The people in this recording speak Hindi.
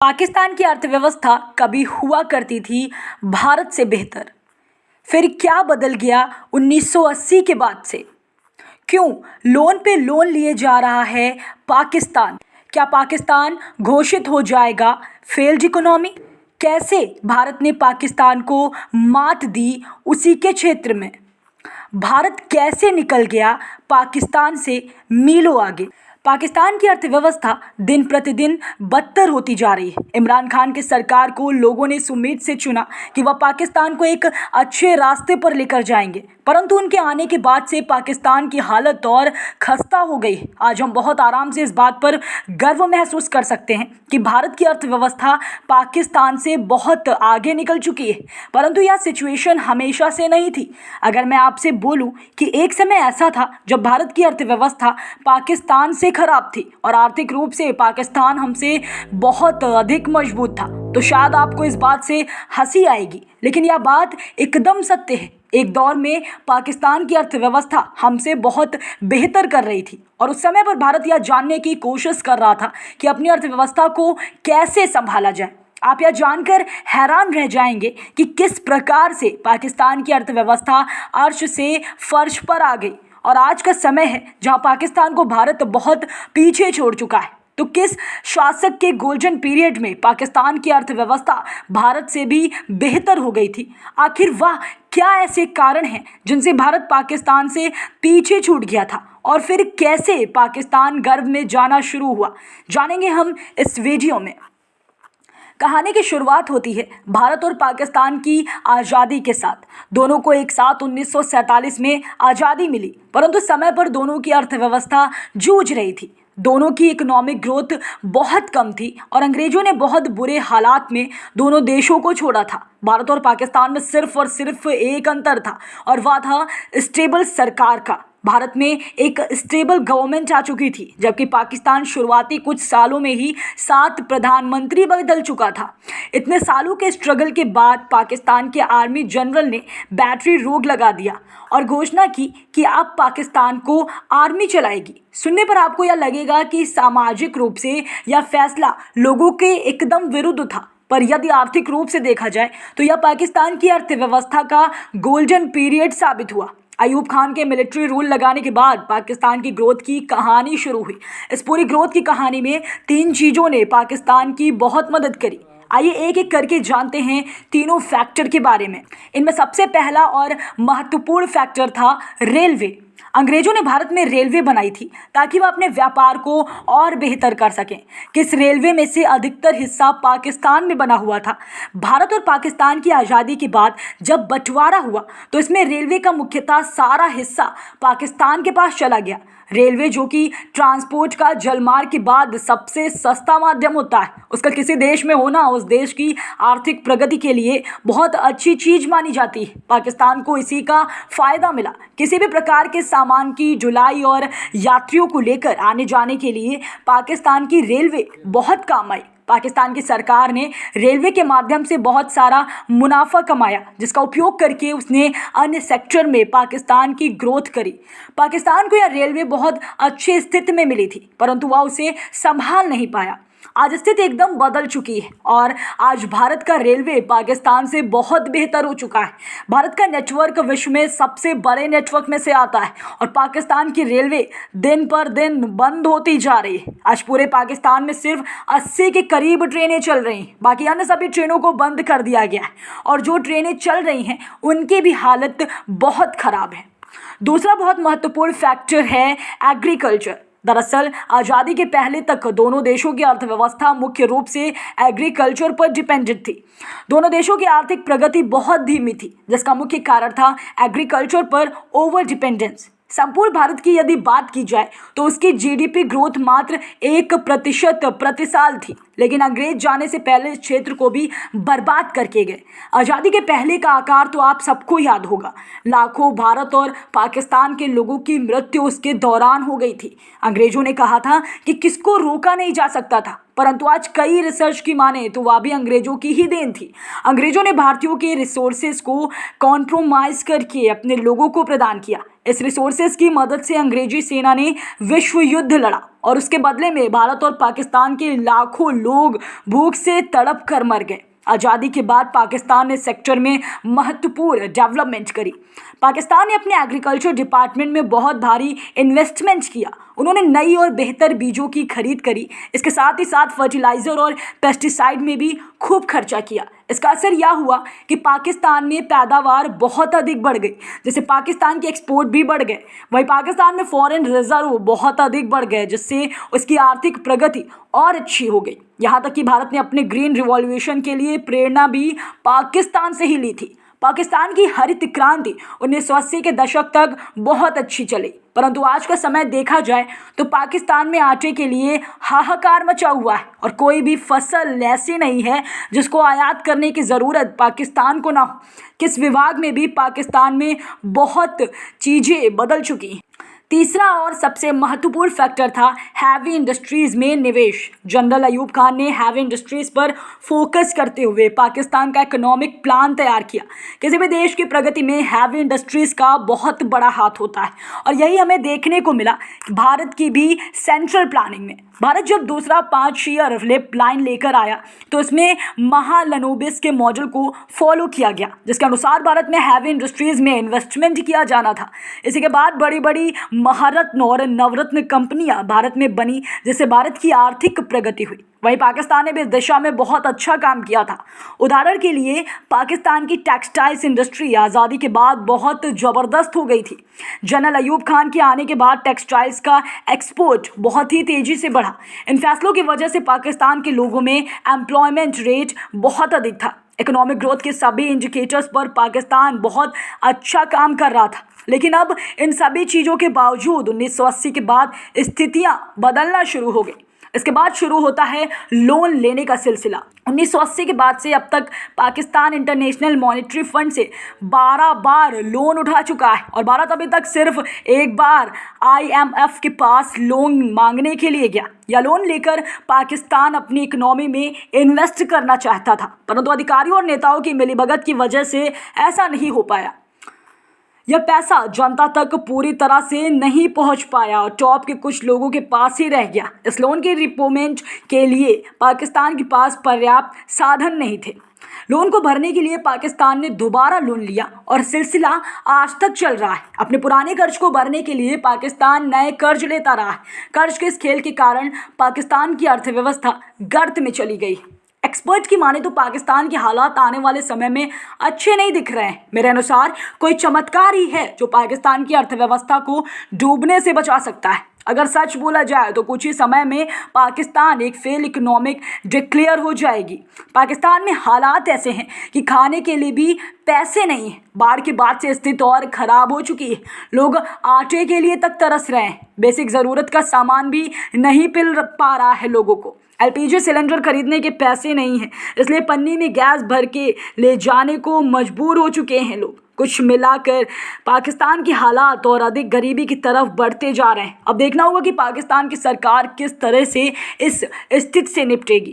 पाकिस्तान की अर्थव्यवस्था कभी हुआ करती थी भारत से बेहतर। फिर क्या बदल गया 1980 के बाद से? क्यों लोन पे लोन लिए जा रहा है पाकिस्तान? क्या पाकिस्तान घोषित हो जाएगा फेल्ड इकोनॉमी? कैसे भारत ने पाकिस्तान को मात दी उसी के क्षेत्र में? भारत कैसे निकल गया पाकिस्तान से मीलों आगे? पाकिस्तान की अर्थव्यवस्था दिन प्रतिदिन बदतर होती जा रही है। इमरान खान की सरकार को लोगों ने इस उम्मीद से चुना कि वह पाकिस्तान को एक अच्छे रास्ते पर लेकर जाएंगे, परंतु उनके आने के बाद से पाकिस्तान की हालत और खस्ता हो गई है। आज हम बहुत आराम से इस बात पर गर्व महसूस कर सकते हैं कि भारत की अर्थव्यवस्था पाकिस्तान से बहुत आगे निकल चुकी है, परंतु यह सिचुएशन हमेशा से नहीं थी। अगर मैं आपसे बोलूं कि एक समय ऐसा था जब भारत की अर्थव्यवस्था पाकिस्तान से खराब थी और आर्थिक रूप से पाकिस्तान हमसे बहुत अधिक मजबूत था, तो शायद आपको इस बात से हंसी आएगी, लेकिन यह बात एकदम सत्य है। एक दौर में पाकिस्तान की अर्थव्यवस्था हमसे बहुत बेहतर कर रही थी और उस समय पर भारत यह जानने की कोशिश कर रहा था कि अपनी अर्थव्यवस्था को कैसे संभाला जाए। आप यह जानकर हैरान रह जाएंगे कि किस प्रकार से पाकिस्तान की अर्थव्यवस्था अर्श से फर्श पर आ गई और आज का समय है जहां पाकिस्तान को भारत बहुत पीछे छोड़ चुका है। तो किस शासक के गोल्डन पीरियड में पाकिस्तान की अर्थव्यवस्था भारत से भी बेहतर हो गई थी? आखिर वह क्या ऐसे कारण हैं जिनसे भारत पाकिस्तान से पीछे छूट गया था और फिर कैसे पाकिस्तान गर्व में जाना शुरू हुआ, जानेंगे हम इस वीडियो में। कहानी की शुरुआत होती है भारत और पाकिस्तान की आज़ादी के साथ। दोनों को एक साथ 1947 में आज़ादी मिली, परंतु समय पर दोनों की अर्थव्यवस्था जूझ रही थी। दोनों की इकोनॉमिक ग्रोथ बहुत कम थी और अंग्रेजों ने बहुत बुरे हालात में दोनों देशों को छोड़ा था। भारत और पाकिस्तान में सिर्फ और सिर्फ एक अंतर था और वह था स्टेबल सरकार का। भारत में एक स्टेबल गवर्नमेंट आ चुकी थी, जबकि पाकिस्तान शुरुआती कुछ सालों में ही 7 प्रधानमंत्री बदल चुका था। इतने सालों के स्ट्रगल के बाद पाकिस्तान के आर्मी जनरल ने बैटरी रोक लगा दिया और घोषणा की कि अब पाकिस्तान को आर्मी चलाएगी। सुनने पर आपको यह लगेगा कि सामाजिक रूप से यह फैसला लोगों के एकदम विरुद्ध था, पर यदि आर्थिक रूप से देखा जाए तो यह पाकिस्तान की अर्थव्यवस्था का गोल्डन पीरियड साबित हुआ। अयूब खान के मिलिट्री रूल लगाने के बाद पाकिस्तान की ग्रोथ की कहानी शुरू हुई। इस पूरी ग्रोथ की कहानी में 3 चीज़ों ने पाकिस्तान की बहुत मदद करी। आइए एक एक करके जानते हैं तीनों फैक्टर के बारे में। इनमें सबसे पहला और महत्वपूर्ण फैक्टर था रेलवे। अंग्रेजों ने भारत में रेलवे बनाई थी ताकि वह अपने व्यापार को और बेहतर कर सकें। किस रेलवे में से अधिकतर हिस्सा पाकिस्तान में बना हुआ था। भारत और पाकिस्तान की आज़ादी के बाद जब बंटवारा हुआ तो इसमें रेलवे का मुख्यतः सारा हिस्सा पाकिस्तान के पास चला गया। रेलवे जो कि ट्रांसपोर्ट का जलमार्ग के बाद सबसे सस्ता माध्यम होता है, उसका किसी देश में होना उस देश की आर्थिक प्रगति के लिए बहुत अच्छी चीज़ मानी जाती है। पाकिस्तान को इसी का फ़ायदा मिला। किसी भी प्रकार के सामान की ढुलाई और यात्रियों को लेकर आने जाने के लिए पाकिस्तान की रेलवे बहुत काम आई। पाकिस्तान की सरकार ने रेलवे के माध्यम से बहुत सारा मुनाफा कमाया, जिसका उपयोग करके उसने अन्य सेक्टर में पाकिस्तान की ग्रोथ करी। पाकिस्तान को यह रेलवे बहुत अच्छी स्थिति में मिली थी, परंतु वह उसे संभाल नहीं पाया। आज स्थिति एकदम बदल चुकी है और आज भारत का रेलवे पाकिस्तान से बहुत बेहतर हो चुका है। भारत का नेटवर्क विश्व में सबसे बड़े नेटवर्क में से आता है और पाकिस्तान की रेलवे दिन पर दिन बंद होती जा रही है। आज पूरे पाकिस्तान में सिर्फ 80 के करीब ट्रेनें चल रही हैं, बाकी अन्य सभी ट्रेनों को बंद कर दिया गया है और जो ट्रेनें चल रही हैं उनकी भी हालत बहुत ख़राब है। दूसरा बहुत महत्वपूर्ण फैक्टर है एग्रीकल्चर। दरअसल आज़ादी के पहले तक दोनों देशों की अर्थव्यवस्था मुख्य रूप से एग्रीकल्चर पर डिपेंडेंट थी। दोनों देशों की आर्थिक प्रगति बहुत धीमी थी, जिसका मुख्य कारण था एग्रीकल्चर पर ओवर डिपेंडेंस। संपूर्ण भारत की यदि बात की जाए तो उसकी जीडीपी ग्रोथ मात्र 1% प्रति साल थी, लेकिन अंग्रेज जाने से पहले इस क्षेत्र को भी बर्बाद करके गए। आज़ादी के पहले का आकार तो आप सबको याद होगा। लाखों भारत और पाकिस्तान के लोगों की मृत्यु उसके दौरान हो गई थी। अंग्रेजों ने कहा था कि किसको रोका नहीं जा सकता था, परंतु आज कई रिसर्च की माने तो वह भी अंग्रेजों की ही देन थी। अंग्रेजों ने भारतीयों के रिसोर्सेज को कॉम्प्रोमाइज़ करके अपने लोगों को प्रदान किया। इस रिसोर्सेज की मदद से अंग्रेजी सेना ने विश्व युद्ध लड़ा और उसके बदले में भारत और पाकिस्तान के लाखों लोग भूख से तड़प कर मर गए। आज़ादी के बाद पाकिस्तान ने सेक्टर में महत्वपूर्ण डेवलपमेंट करी। पाकिस्तान ने अपने एग्रीकल्चर डिपार्टमेंट में बहुत भारी इन्वेस्टमेंट किया। उन्होंने नई और बेहतर बीजों की खरीद करी। इसके साथ ही साथ फर्टिलाइज़र और पेस्टिसाइड में भी खूब खर्चा किया। इसका असर यह हुआ कि पाकिस्तान में पैदावार बहुत अधिक बढ़ गई, जिससे पाकिस्तान के एक्सपोर्ट भी बढ़ गए। वहीं पाकिस्तान में फॉरेन रिजर्व बहुत अधिक बढ़ गए, जिससे उसकी आर्थिक प्रगति और अच्छी हो गई। यहाँ तक कि भारत ने अपने ग्रीन रिवॉल्यूशन के लिए प्रेरणा भी पाकिस्तान से ही ली थी। पाकिस्तान की हरित क्रांति 1980 के दशक तक बहुत अच्छी चली, परंतु आज का समय देखा जाए तो पाकिस्तान में आटे के लिए हाहाकार मचा हुआ है और कोई भी फसल ऐसी नहीं है जिसको आयात करने की ज़रूरत पाकिस्तान को ना हो। किस विभाग में भी पाकिस्तान में बहुत चीज़ें बदल चुकी हैं। तीसरा और सबसे महत्वपूर्ण फैक्टर था हैवी इंडस्ट्रीज़ में निवेश। जनरल अयूब खान ने हैवी इंडस्ट्रीज़ पर फोकस करते हुए पाकिस्तान का इकोनॉमिक प्लान तैयार किया। किसी भी देश की प्रगति में हैवी इंडस्ट्रीज़ का बहुत बड़ा हाथ होता है और यही हमें देखने को मिला कि भारत की भी सेंट्रल प्लानिंग में भारत जब दूसरा 5 ईयर लिप लाइन लेकर आया तो इसमें महालनोबिस के मॉडल को फॉलो किया गया, जिसके अनुसार भारत में हैवी इंडस्ट्रीज़ में इन्वेस्टमेंट किया जाना था। इसी के बाद बड़ी बड़ी महारत्न और नवरत्न कंपनियां भारत में बनी, जिससे भारत की आर्थिक प्रगति हुई। वहीं पाकिस्तान ने भी इस दिशा में बहुत अच्छा काम किया था। उदाहरण के लिए पाकिस्तान की टेक्सटाइल्स इंडस्ट्री आज़ादी के बाद बहुत ज़बरदस्त हो गई थी। जनरल अयूब खान के आने के बाद टेक्सटाइल्स का एक्सपोर्ट बहुत ही तेज़ी से बढ़ा। इन फैसलों की वजह से पाकिस्तान के लोगों में एम्प्लॉयमेंट रेट बहुत अधिक था। इकोनॉमिक ग्रोथ के सभी इंडिकेटर्स पर पाकिस्तान बहुत अच्छा काम कर रहा था। लेकिन अब इन सभी चीज़ों के बावजूद 1980 के बाद स्थितियां बदलना शुरू हो गई। इसके बाद शुरू होता है लोन लेने का सिलसिला। 1980 के बाद से अब तक पाकिस्तान इंटरनेशनल मॉनेटरी फंड से 12 बार लोन उठा चुका है और भारत अभी तक सिर्फ एक बार IMF के पास लोन मांगने के लिए गया। यह लोन लेकर पाकिस्तान अपनी इकोनॉमी में इन्वेस्ट करना चाहता था, परंतु अधिकारियों और नेताओं की मिलीभगत की वजह से ऐसा नहीं हो पाया। यह पैसा जनता तक पूरी तरह से नहीं पहुंच पाया और टॉप के कुछ लोगों के पास ही रह गया। इस लोन के रिपेमेंट के लिए पाकिस्तान के पास पर्याप्त साधन नहीं थे। लोन को भरने के लिए पाकिस्तान ने दोबारा लोन लिया और सिलसिला आज तक चल रहा है। अपने पुराने कर्ज को भरने के लिए पाकिस्तान नए कर्ज लेता रहा है। कर्ज के इस खेल के कारण पाकिस्तान की अर्थव्यवस्था गर्त में चली गई। एक्सपर्ट की माने तो पाकिस्तान के हालात आने वाले समय में अच्छे नहीं दिख रहे हैं। मेरे अनुसार कोई चमत्कार ही है जो पाकिस्तान की अर्थव्यवस्था को डूबने से बचा सकता है। अगर सच बोला जाए तो कुछ ही समय में पाकिस्तान एक फेल इकोनॉमिक डिक्लेयर हो जाएगी। पाकिस्तान में हालात ऐसे हैं कि खाने के लिए भी पैसे नहीं हैं। बाढ़ के बाद से स्थिति और ख़राब हो चुकी है। लोग आटे के लिए तक तरस रहे हैं। बेसिक ज़रूरत का सामान भी नहीं मिल पा रहा है लोगों को। LPG सिलेंडर खरीदने के पैसे नहीं हैं, इसलिए पन्नी में गैस भर के ले जाने को मजबूर हो चुके हैं लोग। कुछ मिलाकर पाकिस्तान की हालात और अधिक गरीबी की तरफ बढ़ते जा रहे हैं। अब देखना होगा कि पाकिस्तान की सरकार किस तरह से इस स्थिति से निपटेगी।